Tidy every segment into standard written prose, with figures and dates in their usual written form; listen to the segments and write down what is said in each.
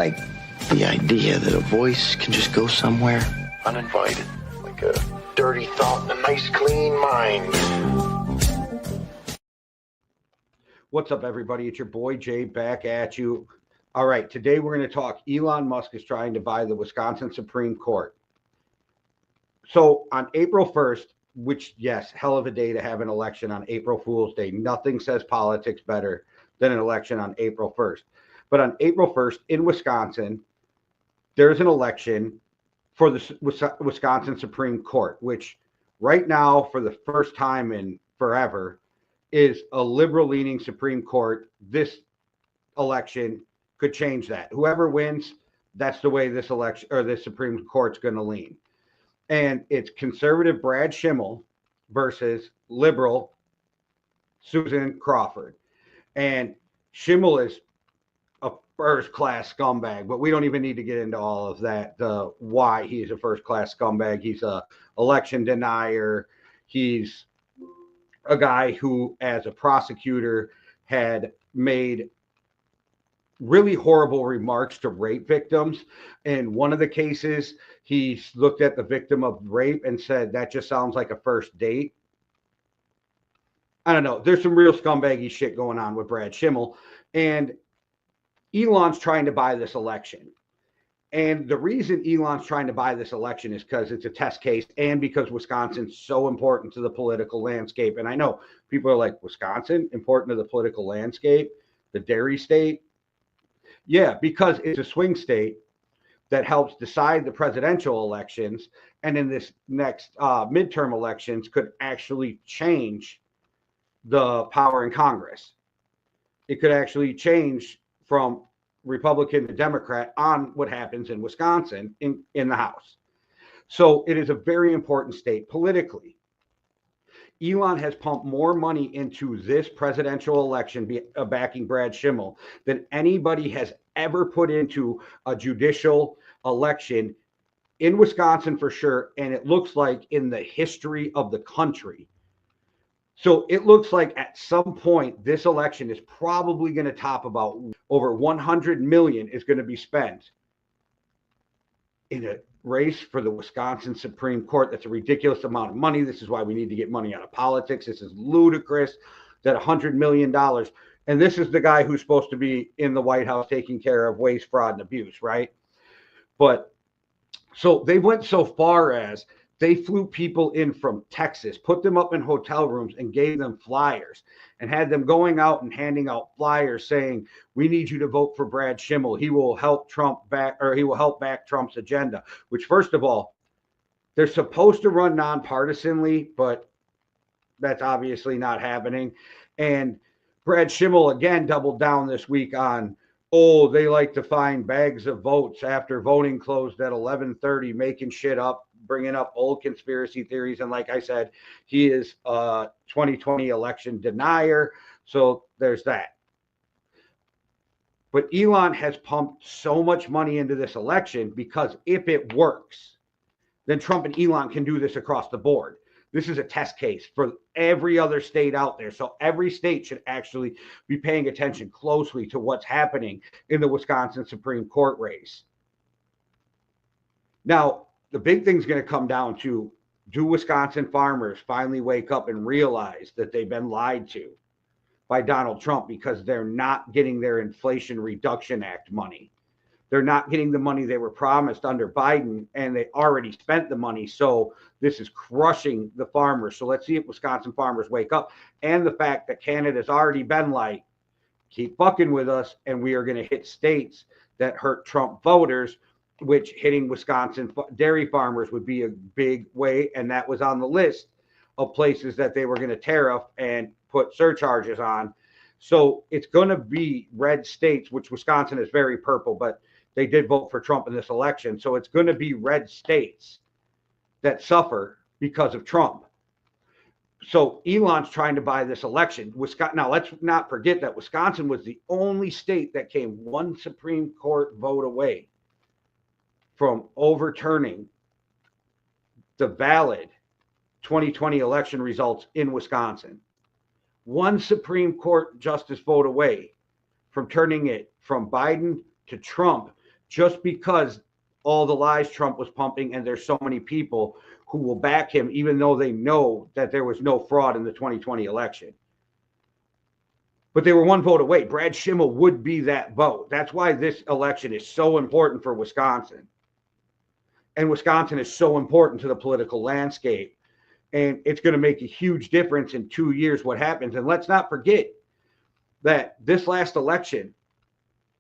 like the idea that a voice can just go somewhere uninvited, like a dirty thought in a nice clean mind. What's up, everybody? It's your boy Jay back at you. All right, today we're going to talk Elon Musk is trying to buy the Wisconsin Supreme Court. So on April 1st, which, yes, hell of a day to have an election on April Fool's Day. Nothing says politics better than an election on April 1st. But on April 1st in Wisconsin, there's an election for the Wisconsin Supreme Court, which right now, for the first time in forever, is a liberal-leaning Supreme Court. This election could change that. Whoever wins, that's the way this election or this Supreme Court's going to lean. And it's conservative Brad Schimmel versus liberal Susan Crawford. And Schimmel is a first-class scumbag, but we don't even need to get into all of that, why he's a first-class scumbag. He's a election denier. He's a guy who, as a prosecutor, had made really horrible remarks to rape victims. In one of the cases, he looked at the victim of rape and said, that just sounds like a first date. I don't know. There's some real scumbaggy shit going on with Brad Schimmel. And Elon's trying to buy this election. And the reason Elon's trying to buy this election is because it's a test case and because Wisconsin's so important to the political landscape. And I know people are like, Wisconsin, important to the political landscape, the dairy state? Yeah, because it's a swing state that helps decide the presidential elections. And in this next midterm elections could actually change the power in Congress. It could actually change from Republican to Democrat on what happens in Wisconsin in the House. So it is a very important state politically. Elon has pumped more money into this presidential election backing Brad Schimmel than anybody has ever put into a judicial election in Wisconsin for sure. And it looks like in the history of the country. So it looks like at some point this election is probably going to top about over 100 million is going to be spent in a race for the Wisconsin Supreme Court. That's a ridiculous amount of money. This is why we need to get money out of politics. This is ludicrous that $100 million. And this is the guy who's supposed to be in the White House taking care of waste, fraud, and abuse, right? But so they went so far as they flew people in from Texas, put them up in hotel rooms and gave them flyers and had them going out and handing out flyers saying, we need you to vote for Brad Schimmel. He will help Trump back, or he will help back Trump's agenda, which, first of all, they're supposed to run nonpartisanly, but that's obviously not happening. And Brad Schimmel again doubled down this week on, oh, they like to find bags of votes after voting closed at 11:30, making shit up, bringing up old conspiracy theories. And like I said, he is a 2020 election denier. So there's that. But Elon has pumped so much money into this election because if it works, then Trump and Elon can do this across the board. This is a test case for every other state out there. So every state should actually be paying attention closely to what's happening in the Wisconsin Supreme Court race. Now, the big thing's going to come down to, do Wisconsin farmers finally wake up and realize that they've been lied to by Donald Trump because they're not getting their Inflation Reduction Act money? They're not getting the money they were promised under Biden, and they already spent the money. So this is crushing the farmers. So let's see if Wisconsin farmers wake up. And the fact that Canada's already been like, keep fucking with us, and we are going to hit states that hurt Trump voters, which hitting Wisconsin dairy farmers would be a big way. And that was on the list of places that they were going to tariff and put surcharges on. So it's going to be red states, which Wisconsin is very purple, but they did vote for Trump in this election. So it's going to be red states that suffer because of Trump. So Elon's trying to buy this election. Now, let's not forget that Wisconsin was the only state that came one Supreme Court vote away from overturning the valid 2020 election results in Wisconsin. One Supreme Court justice vote away from turning it from Biden to Trump just because all the lies Trump was pumping, and there's so many people who will back him, even though they know that there was no fraud in the 2020 election. But they were one vote away. Brad Schimmel would be that vote. That's why this election is so important for Wisconsin. And Wisconsin is so important to the political landscape. And it's going to make a huge difference in 2 years what happens. And let's not forget that this last election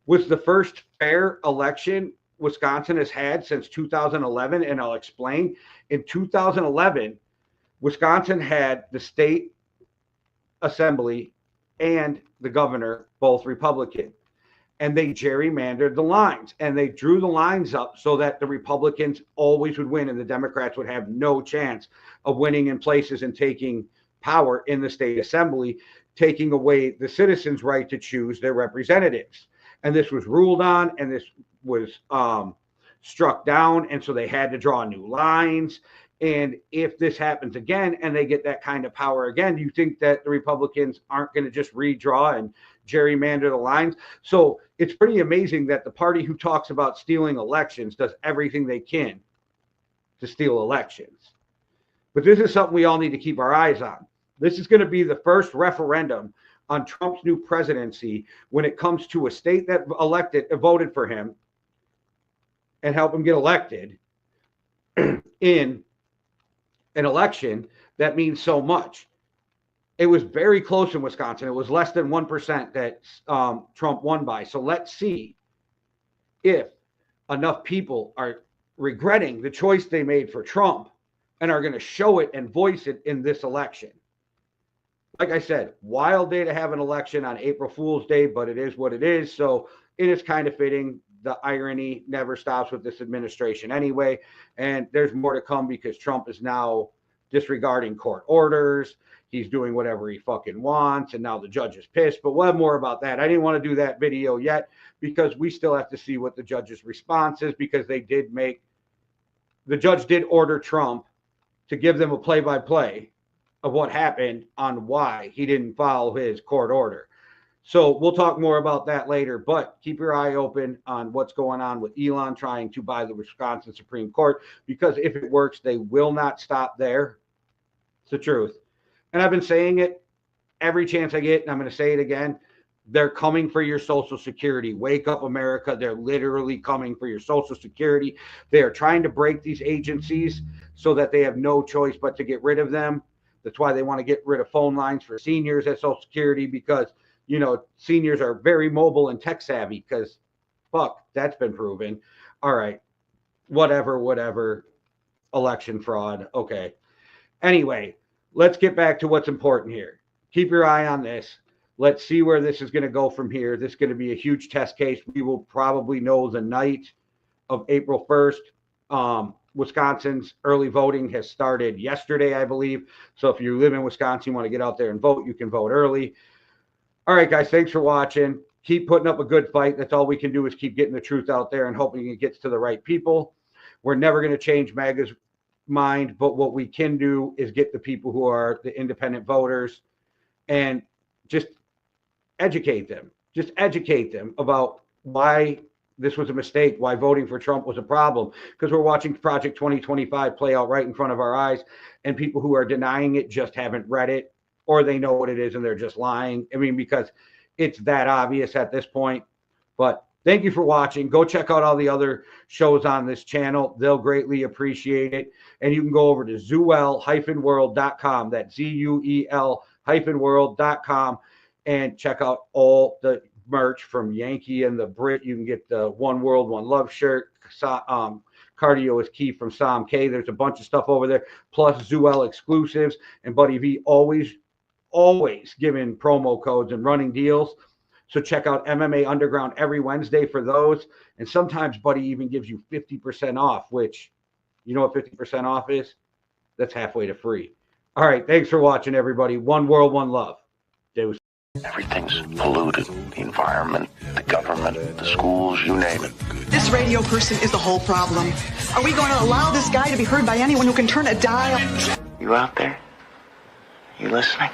was the first fair election Wisconsin has had since 2011. And I'll explain. In 2011, Wisconsin had the state assembly and the governor, both Republican. And they gerrymandered the lines, and they drew the lines up so that the Republicans always would win and the Democrats would have no chance of winning in places and taking power in the state assembly, taking away the citizens' right to choose their representatives. And this was ruled on, and this was struck down, and so they had to draw new lines. And if this happens again and they get that kind of power again, do you think that the Republicans aren't going to just redraw and gerrymander the lines? So it's pretty amazing that the party who talks about stealing elections does everything they can to steal elections. But this is something we all need to keep our eyes on. This is going to be the first referendum on Trump's new presidency when it comes to a state that voted for him and helped him get elected in an election that means so much. It was very close in Wisconsin. It was less than 1% that Trump won by. So let's see if enough people are regretting the choice they made for Trump and are going to show it and voice it in this election. Like I said, wild day to have an election on April Fool's Day, but it is what it is. So it is kind of fitting. The irony never stops with this administration anyway. And there's more to come because Trump is now disregarding court orders. He's doing whatever he fucking wants. And now the judge is pissed. But we'll have more about that. I didn't want to do that video yet because we still have to see what the judge's response is, because the judge did order Trump to give them a play-by-play of what happened on why he didn't follow his court order. So we'll talk more about that later, but keep your eye open on what's going on with Elon trying to buy the Wisconsin Supreme Court, because if it works, they will not stop there. It's the truth. And I've been saying it every chance I get, and I'm going to say it again. They're coming for your Social Security. Wake up, America. They're literally coming for your Social Security. They are trying to break these agencies so that they have no choice but to get rid of them. That's why they want to get rid of phone lines for seniors at Social Security, because you know, seniors are very mobile and tech savvy, because fuck, that's been proven. All right. Whatever. Election fraud. Okay. Anyway, let's get back to what's important here. Keep your eye on this. Let's see where this is going to go from here. This is going to be a huge test case. We will probably know the night of April 1st. Wisconsin's early voting has started yesterday, I believe. So if you live in Wisconsin, you want to get out there and vote, you can vote early. All right, guys, thanks for watching. Keep putting up a good fight. That's all we can do, is keep getting the truth out there and hoping it gets to the right people. We're never going to change MAGA's mind, but what we can do is get the people who are the independent voters and just educate them. Just educate them about why this was a mistake, why voting for Trump was a problem, because we're watching Project 2025 play out right in front of our eyes, and people who are denying it just haven't read it, or they know what it is and they're just lying. I mean, because it's that obvious at this point. But thank you for watching. Go check out all the other shows on this channel. They'll greatly appreciate it. And you can go over to zuel-world.com. That's ZUEL-world.com and check out all the merch from Yankee and the Brit. You can get the One World, One Love shirt. Cardio is Key from Sam K. There's a bunch of stuff over there, plus Zuel exclusives. And Buddy V always giving promo codes and running deals. So check out MMA Underground every Wednesday for those. And sometimes Buddy even gives you 50% off, which, you know what 50% off is? That's halfway to free. All right. Thanks for watching, everybody. One World, One Love. Deuce. Everything's polluted. The environment, the government, the schools, you name it. This radio person is the whole problem. Are we going to allow this guy to be heard by anyone who can turn a dial? You out there? You listening?